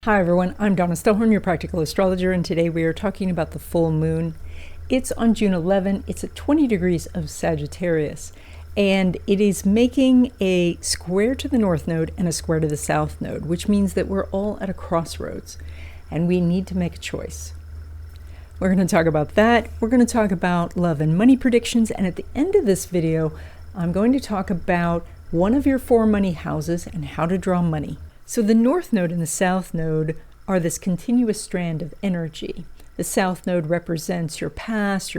Hi everyone, I'm Donna Stellhorn, your practical astrologer, and today we are talking about the full moon. It's on June 11, it's at 20 degrees of Sagittarius, and it is making a square to the north node and a square to the south node, which means that we're all at a crossroads, and we need to make a choice. We're going to talk about that. We're going to talk about love and money predictions, and at the end of this video, I'm going to talk about one of your four money houses and how to draw money. So the north node and the south node are this continuous strand of energy. The south node represents your past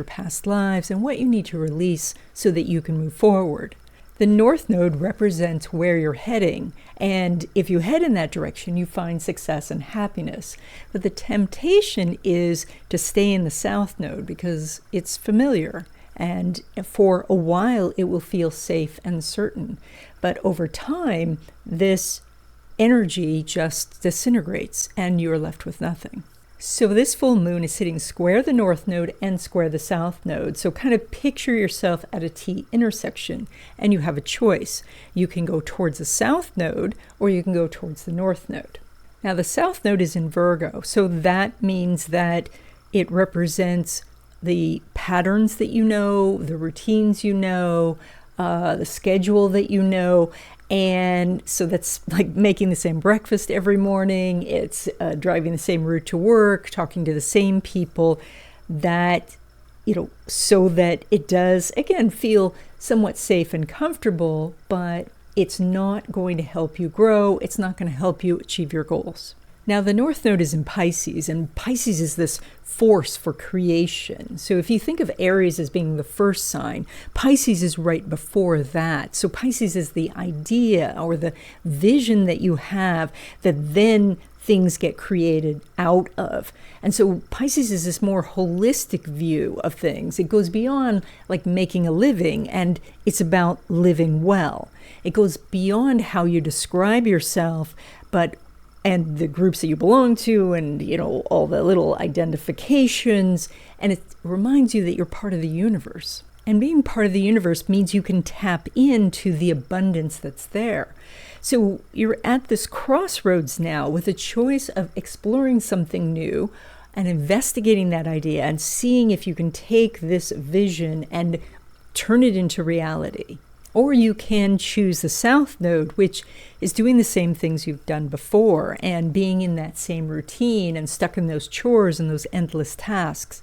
lives, and what you need to release so that you can move forward. The north node represents where you're heading, and if you head in that direction, you find success and happiness. But the temptation is to stay in the south node because it's familiar, and for a while it will feel safe and certain. But over time, this energy just disintegrates and you're left with nothing. So this full moon is sitting square the north node and square the south node. So kind of picture yourself at a T intersection and you have a choice. You can go towards the south node or you can go towards the north node. Now the south node is in Virgo, so that means that it represents the patterns that you know, the routines you know, the schedule that you know. And so that's like making the same breakfast every morning. It's driving the same route to work, talking to the same people, that, so that it does, again, feel somewhat safe and comfortable, but it's not going to help you grow. It's not going to help you achieve your goals. Now, the north node is in Pisces, and Pisces is this force for creation. So if you think of Aries as being the first sign, Pisces is right before that. So Pisces is the idea or the vision that you have that then things get created out of. And so Pisces is this more holistic view of things. It goes beyond like making a living, and it's about living well. It goes beyond how you describe yourself, and the groups that you belong to, and all the little identifications, and it reminds you that you're part of the universe. And being part of the universe means you can tap into the abundance that's there. So you're at this crossroads now with a choice of exploring something new and investigating that idea and seeing if you can take this vision and turn it into reality. Or you can choose the south node, which is doing the same things you've done before and being in that same routine and stuck in those chores and those endless tasks.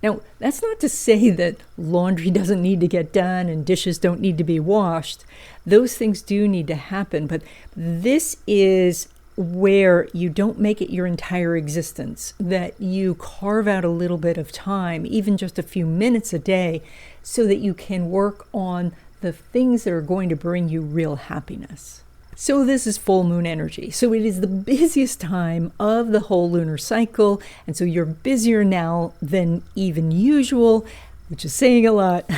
Now, that's not to say that laundry doesn't need to get done and dishes don't need to be washed. Those things do need to happen, but this is where you don't make it your entire existence, that you carve out a little bit of time, even just a few minutes a day, so that you can work on the things that are going to bring you real happiness. So this is full moon energy. So it is the busiest time of the whole lunar cycle. And so you're busier now than even usual, which is saying a lot.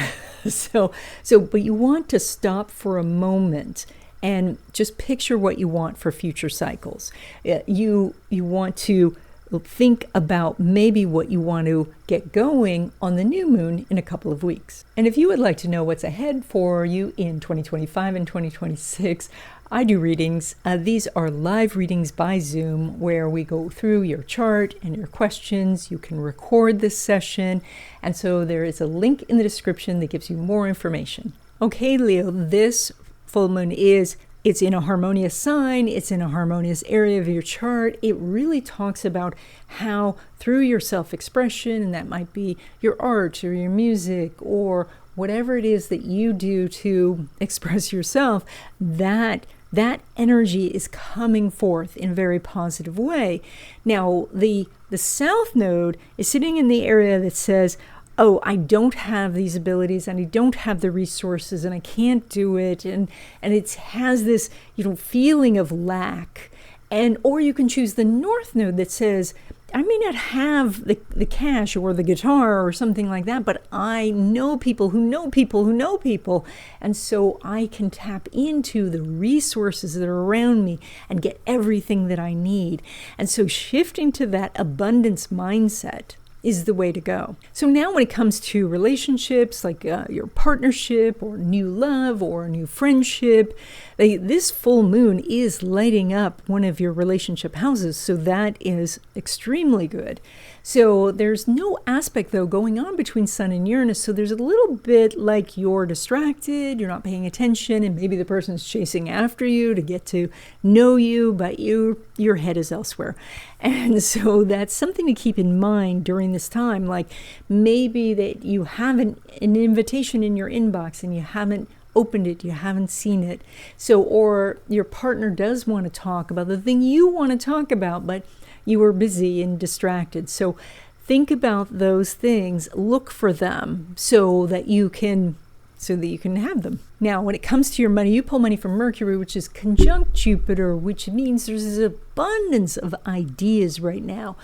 But you want to stop for a moment and just picture what you want for future cycles. You want to think about maybe what you want to get going on the new moon in a couple of weeks. And if you would like to know what's ahead for you in 2025 and 2026, I do readings. These are live readings by Zoom where we go through your chart and your questions. You can record this session. And so there is a link in the description that gives you more information. Okay, Leo, this full moon it's in a harmonious sign, it's in a harmonious area of your chart. It really talks about how through your self-expression, and that might be your art or your music or whatever it is that you do to express yourself, that energy is coming forth in a very positive way. Now, the south node is sitting in the area that says, oh, I don't have these abilities and I don't have the resources and I can't do it. And it has this, feeling of lack. Or you can choose the north node that says, I may not have the cash or the guitar or something like that, but I know people who know people who know people. And so I can tap into the resources that are around me and get everything that I need. And so shifting to that abundance mindset is the way to go. So now when it comes to relationships, like your partnership or new love or new friendship, this full moon is lighting up one of your relationship houses. So that is extremely good. So there's no aspect, though, going on between Sun and Uranus. So there's a little bit like you're distracted, you're not paying attention, and maybe the person's chasing after you to get to know you, but your head is elsewhere. And so that's something to keep in mind during this time. Like maybe that you have an invitation in your inbox and you haven't opened it, you haven't seen it. So, or your partner does want to talk about the thing you want to talk about, but you were busy and distracted. So think about those things, look for them so that you can have them. Now, when it comes to your money, you pull money from Mercury, which is conjunct Jupiter, which means there's this abundance of ideas right now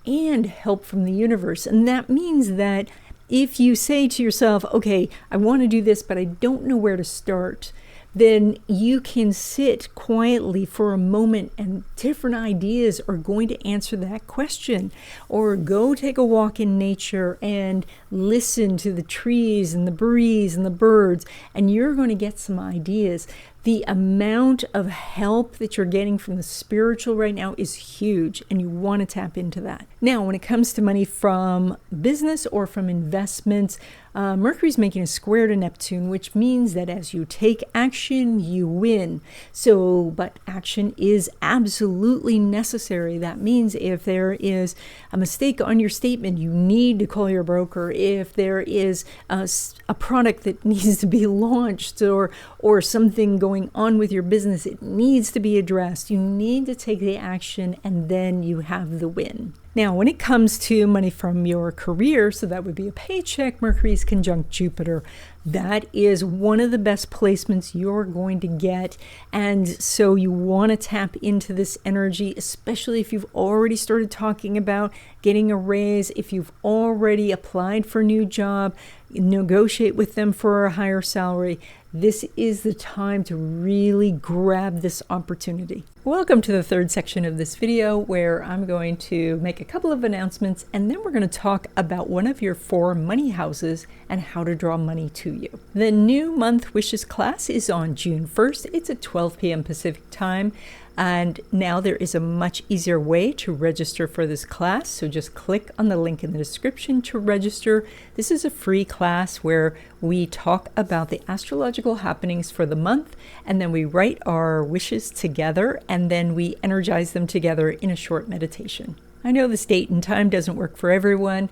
and help from the universe. And that means that if you say to yourself, okay, I want to do this, but I don't know where to start, then you can sit quietly for a moment and different ideas are going to answer that question. Or go take a walk in nature and listen to the trees and the breeze and the birds, and you're going to get some ideas. The amount of help that you're getting from the spiritual right now is huge, and you want to tap into that. Now, when it comes to money from business or from investments, Mercury's making a square to Neptune, which means that as you take action, you win. But action is absolutely necessary. That means if there is a mistake on your statement, you need to call your broker. If there is a product that needs to be launched or something going on with your business, it needs to be addressed. You need to take the action, and then you have the win. Now, when it comes to money from your career, so that would be a paycheck, Mercury's conjunct Jupiter. That is one of the best placements you're going to get. And so you want to tap into this energy, especially if you've already started talking about getting a raise, if you've already applied for a new job, negotiate with them for a higher salary. This is the time to really grab this opportunity. Welcome to the third section of this video, where I'm going to make a couple of announcements, and then we're going to talk about one of your 4 money houses and how to draw money to you. The new month wishes class is on June 1st. It's at 12 p.m. Pacific time. And now there is a much easier way to register for this class. So just click on the link in the description to register. This is a free class where we talk about the astrological happenings for the month, and then we write our wishes together, and then we energize them together in a short meditation. I know this date and time doesn't work for everyone,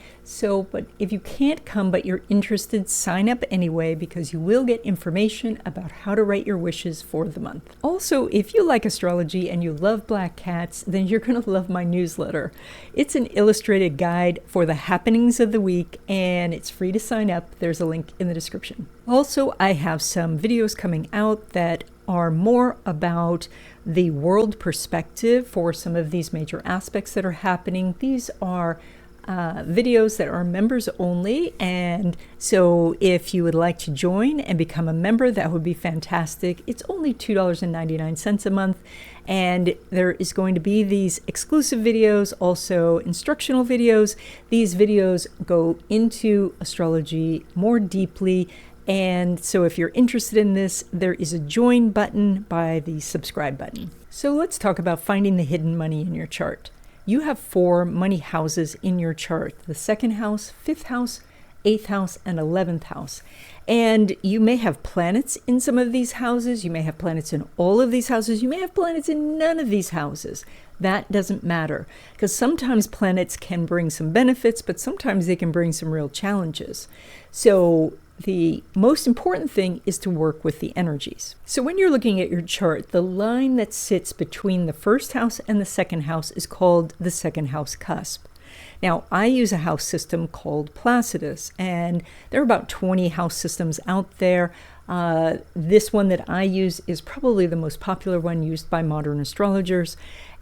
but if you can't come but you're interested, sign up anyway, because you will get information about how to write your wishes for the month. Also, if you like astrology and you love black cats, then you're going to love my newsletter. It's an illustrated guide for the happenings of the week, and it's free to sign up. There's a link in the description. Also, I have some videos coming out that are more about the world perspective for some of these major aspects that are happening. These are videos that are members only, and so if you would like to join and become a member, that would be fantastic. It's only $2.99 a month, and there is going to be these exclusive videos, also instructional videos. These videos go into astrology more deeply. And so if you're interested in this, there is a join button by the subscribe button. So let's talk about finding the hidden money in your chart. You have 4 money houses in your chart: the 2nd house, 5th house, 8th house, and 11th house. And you may have planets in some of these houses. You may have planets in all of these houses. You may have planets in none of these houses. That doesn't matter, because sometimes planets can bring some benefits, but sometimes they can bring some real challenges. So the most important thing is to work with the energies. So when you're looking at your chart, the line that sits between the 1st house and the 2nd house is called the 2nd house cusp. Now, I use a house system called Placidus, and there are about 20 house systems out there. This one that I use is probably the most popular one used by modern astrologers,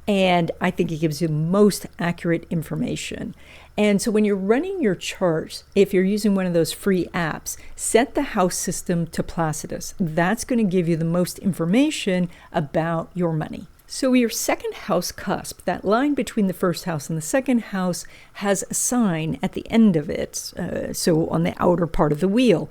and I think it gives you most accurate information. And so when you're running your chart, if you're using one of those free apps, set the house system to Placidus. That's going to give you the most information about your money. So your second house cusp, that line between the first house and the second house, has a sign at the end of it, so on the outer part of the wheel.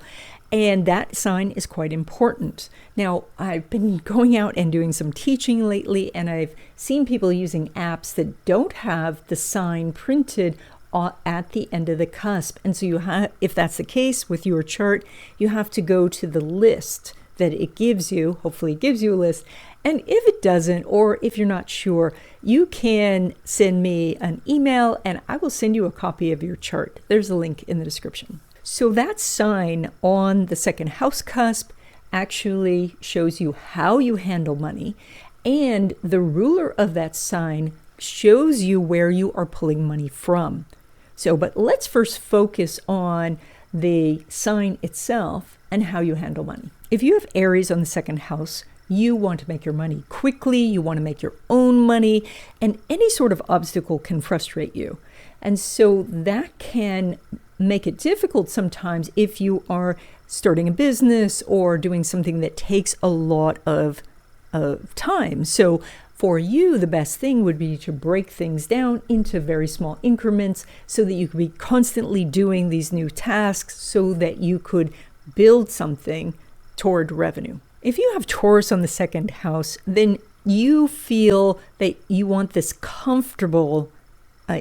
And that sign is quite important. Now, I've been going out and doing some teaching lately, and I've seen people using apps that don't have the sign printed at the end of the cusp. And so if that's the case with your chart, you have to go to the list that it gives you. Hopefully it gives you a list. And if it doesn't, or if you're not sure, you can send me an email and I will send you a copy of your chart. There's a link in the description. So that sign on the second house cusp actually shows you how you handle money, and the ruler of that sign shows you where you are pulling money from. But let's first focus on the sign itself and how you handle money. If you have Aries on the second house, you want to make your money quickly, you want to make your own money, and any sort of obstacle can frustrate you. And so that can make it difficult sometimes if you are starting a business or doing something that takes a lot of time. So for you, the best thing would be to break things down into very small increments so that you could be constantly doing these new tasks so that you could build something toward revenue. If you have Taurus on the second house, then you feel that you want this comfortable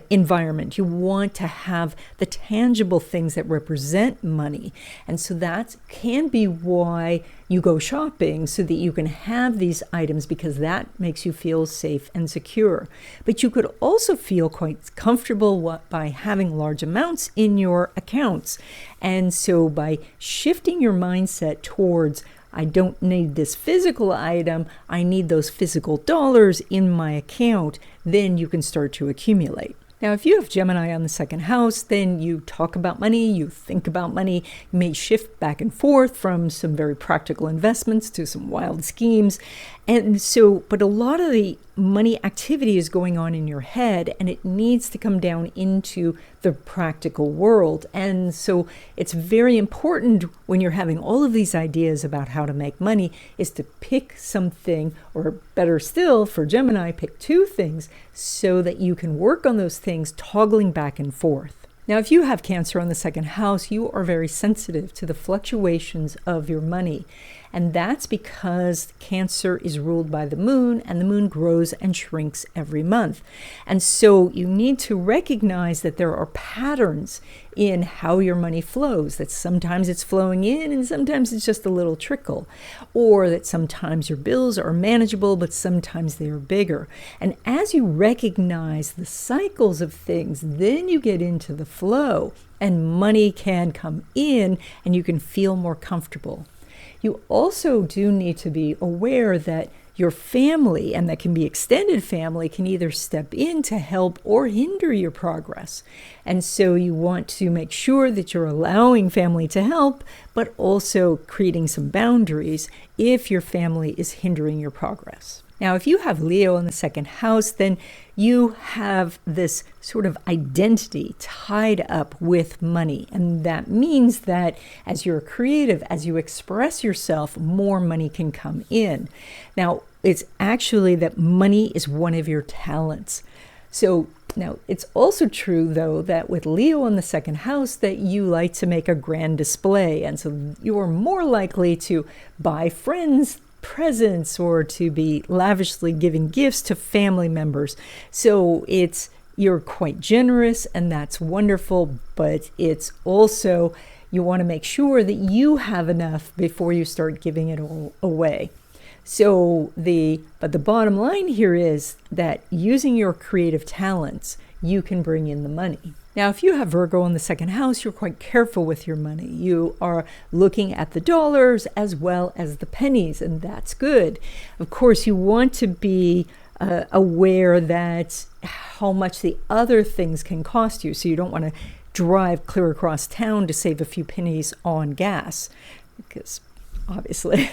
environment. You want to have the tangible things that represent money. And so that can be why you go shopping, so that you can have these items, because that makes you feel safe and secure. But you could also feel quite comfortable by having large amounts in your accounts. And so by shifting your mindset towards, I don't need this physical item, I need those physical dollars in my account, then you can start to accumulate. Now, if you have Gemini on the second house, then you talk about money, you think about money, you may shift back and forth from some very practical investments to some wild schemes. And so, but a lot of the money activity is going on in your head, and it needs to come down into the practical world. And so it's very important when you're having all of these ideas about how to make money is to pick something, or better still for Gemini, pick two things so that you can work on those things, toggling back and forth. Now, if you have Cancer on the second house, you are very sensitive to the fluctuations of your money. And that's because Cancer is ruled by the moon, and the moon grows and shrinks every month. And so you need to recognize that there are patterns in how your money flows, that sometimes it's flowing in and sometimes it's just a little trickle, or that sometimes your bills are manageable, but sometimes they are bigger. And as you recognize the cycles of things, then you get into the flow and money can come in and you can feel more comfortable. You also do need to be aware that your family, and that can be extended family, can either step in to help or hinder your progress. And so you want to make sure that you're allowing family to help, but also creating some boundaries if your family is hindering your progress. Now, if you have Leo in the second house, then you have this sort of identity tied up with money. And that means that as you're creative, as you express yourself, more money can come in. Now, it's actually that money is one of your talents. So now it's also true, though, that with Leo in the second house, that you like to make a grand display. And so you're more likely to buy friends presents or to be lavishly giving gifts to family members. So you're quite generous, and that's wonderful, but it's also, you want to make sure that you have enough before you start giving it all away. But the bottom line here is that using your creative talents, you can bring in the money. Now, if you have Virgo in the second house, you're quite careful with your money. You are looking at the dollars as well as the pennies, and that's good. Of course, you want to be aware that how much the other things can cost you. So you don't want to drive clear across town to save a few pennies on gas, because obviously.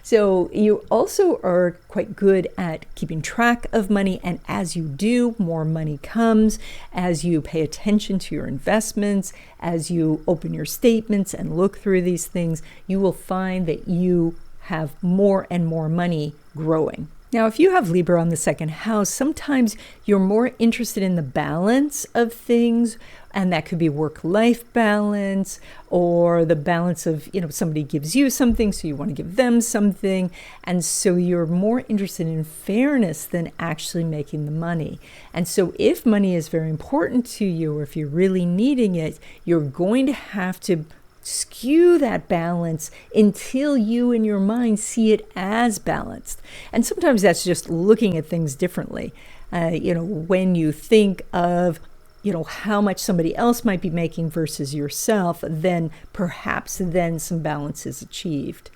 So you also are quite good at keeping track of money. And as you do, more money comes. As you pay attention to your investments, as you open your statements and look through these things, you will find that you have more and more money growing. Now, if you have Libra on the second house, sometimes you're more interested in the balance of things, and that could be work-life balance or the balance of, somebody gives you something, so you want to give them something. And so you're more interested in fairness than actually making the money. And so if money is very important to you, or if you're really needing it, you're going to have to skew that balance until you in your mind see it as balanced. And sometimes that's just looking at things differently. When you think of how much somebody else might be making versus yourself, then perhaps some balance is achieved.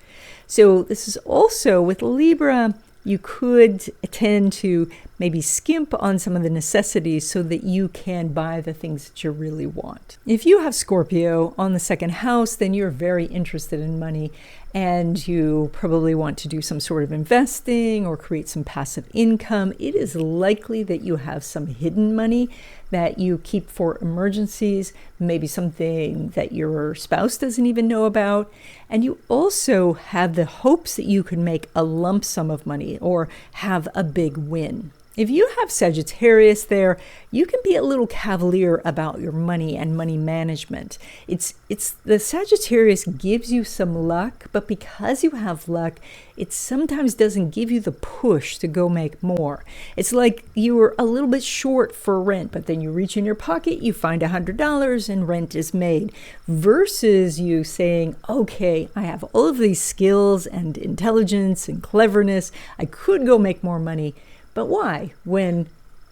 So this is also with Libra, you could tend to maybe skimp on some of the necessities so that you can buy the things that you really want. If you have Scorpio on the second house, then you're very interested in money, and you probably want to do some sort of investing or create some passive income. It is likely that you have some hidden money that you keep for emergencies, maybe something that your spouse doesn't even know about. And you also have the hopes that you can make a lump sum of money or have a big win. If you have Sagittarius there, you can be a little cavalier about your money and money management. It's the Sagittarius gives you some luck, but because you have luck, it sometimes doesn't give you the push to go make more. It's like you were a little bit short for rent, but then you reach in your pocket, you find $100 and rent is made, versus you saying, okay, I have all of these skills and intelligence and cleverness, I could go make more money. But why, when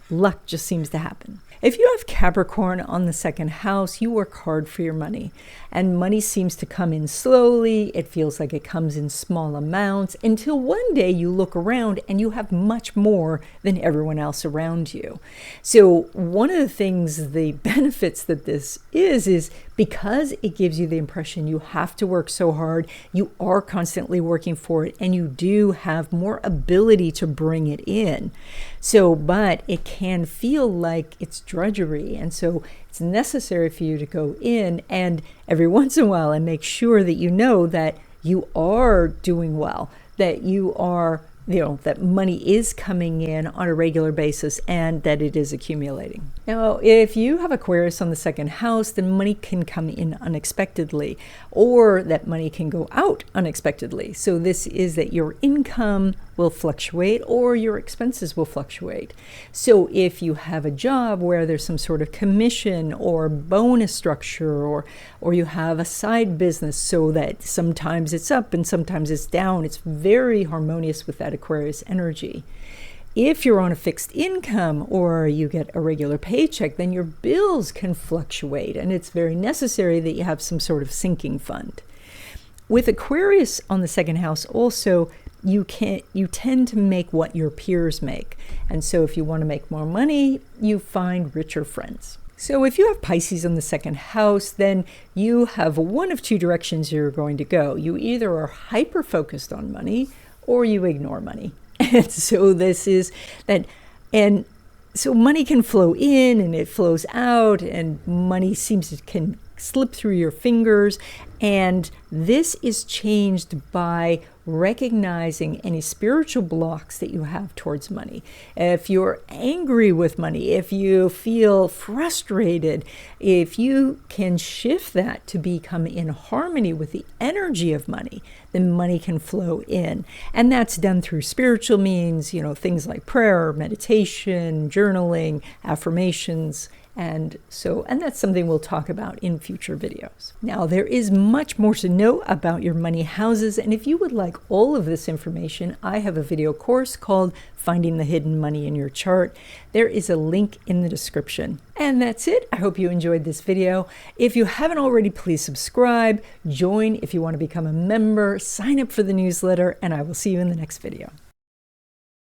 luck just seems to happen? If you have Capricorn on the second house, you work hard for your money, and money seems to come in slowly. It feels like it comes in small amounts until one day you look around and you have much more than everyone else around you. So one of the things, the benefits that this is because it gives you the impression you have to work so hard, you are constantly working for it, and you do have more ability to bring it in. So, but it can feel like it's drudgery. And so it's necessary for you to go in and every once in a while and make sure that you know that you are doing well, that you are, that money is coming in on a regular basis and that it is accumulating. Now, if you have Aquarius on the second house, then money can come in unexpectedly, or that money can go out unexpectedly. So this is that your income will fluctuate or your expenses will fluctuate. So if you have a job where there's some sort of commission or bonus structure, or you have a side business so that sometimes it's up and sometimes it's down, it's very harmonious with that Aquarius energy. If you're on a fixed income or you get a regular paycheck, then your bills can fluctuate, and it's very necessary that you have some sort of sinking fund. With Aquarius on the second house also, you tend to make what your peers make. And so if you want to make more money, you find richer friends. So if you have Pisces on the second house, then you have one of two directions you're going to go. You either are hyper-focused on money or you ignore money. And so this is that, and so money can flow in and it flows out, and money can slip through your fingers. And this is changed by recognizing any spiritual blocks that you have towards money. If you're angry with money, if you feel frustrated, if you can shift that to become in harmony with the energy of money, then money can flow in. And that's done through spiritual means, things like prayer, meditation, journaling, affirmations. And that's something we'll talk about in future videos. Now, there is much more to know about your money houses, and if you would like all of this information, I have a video course called Finding the Hidden Money in Your Chart. There is a link in the description. And that's it. I hope you enjoyed this video. If you haven't already, please subscribe, join if you want to become a member, sign up for the newsletter, and I will see you in the next video.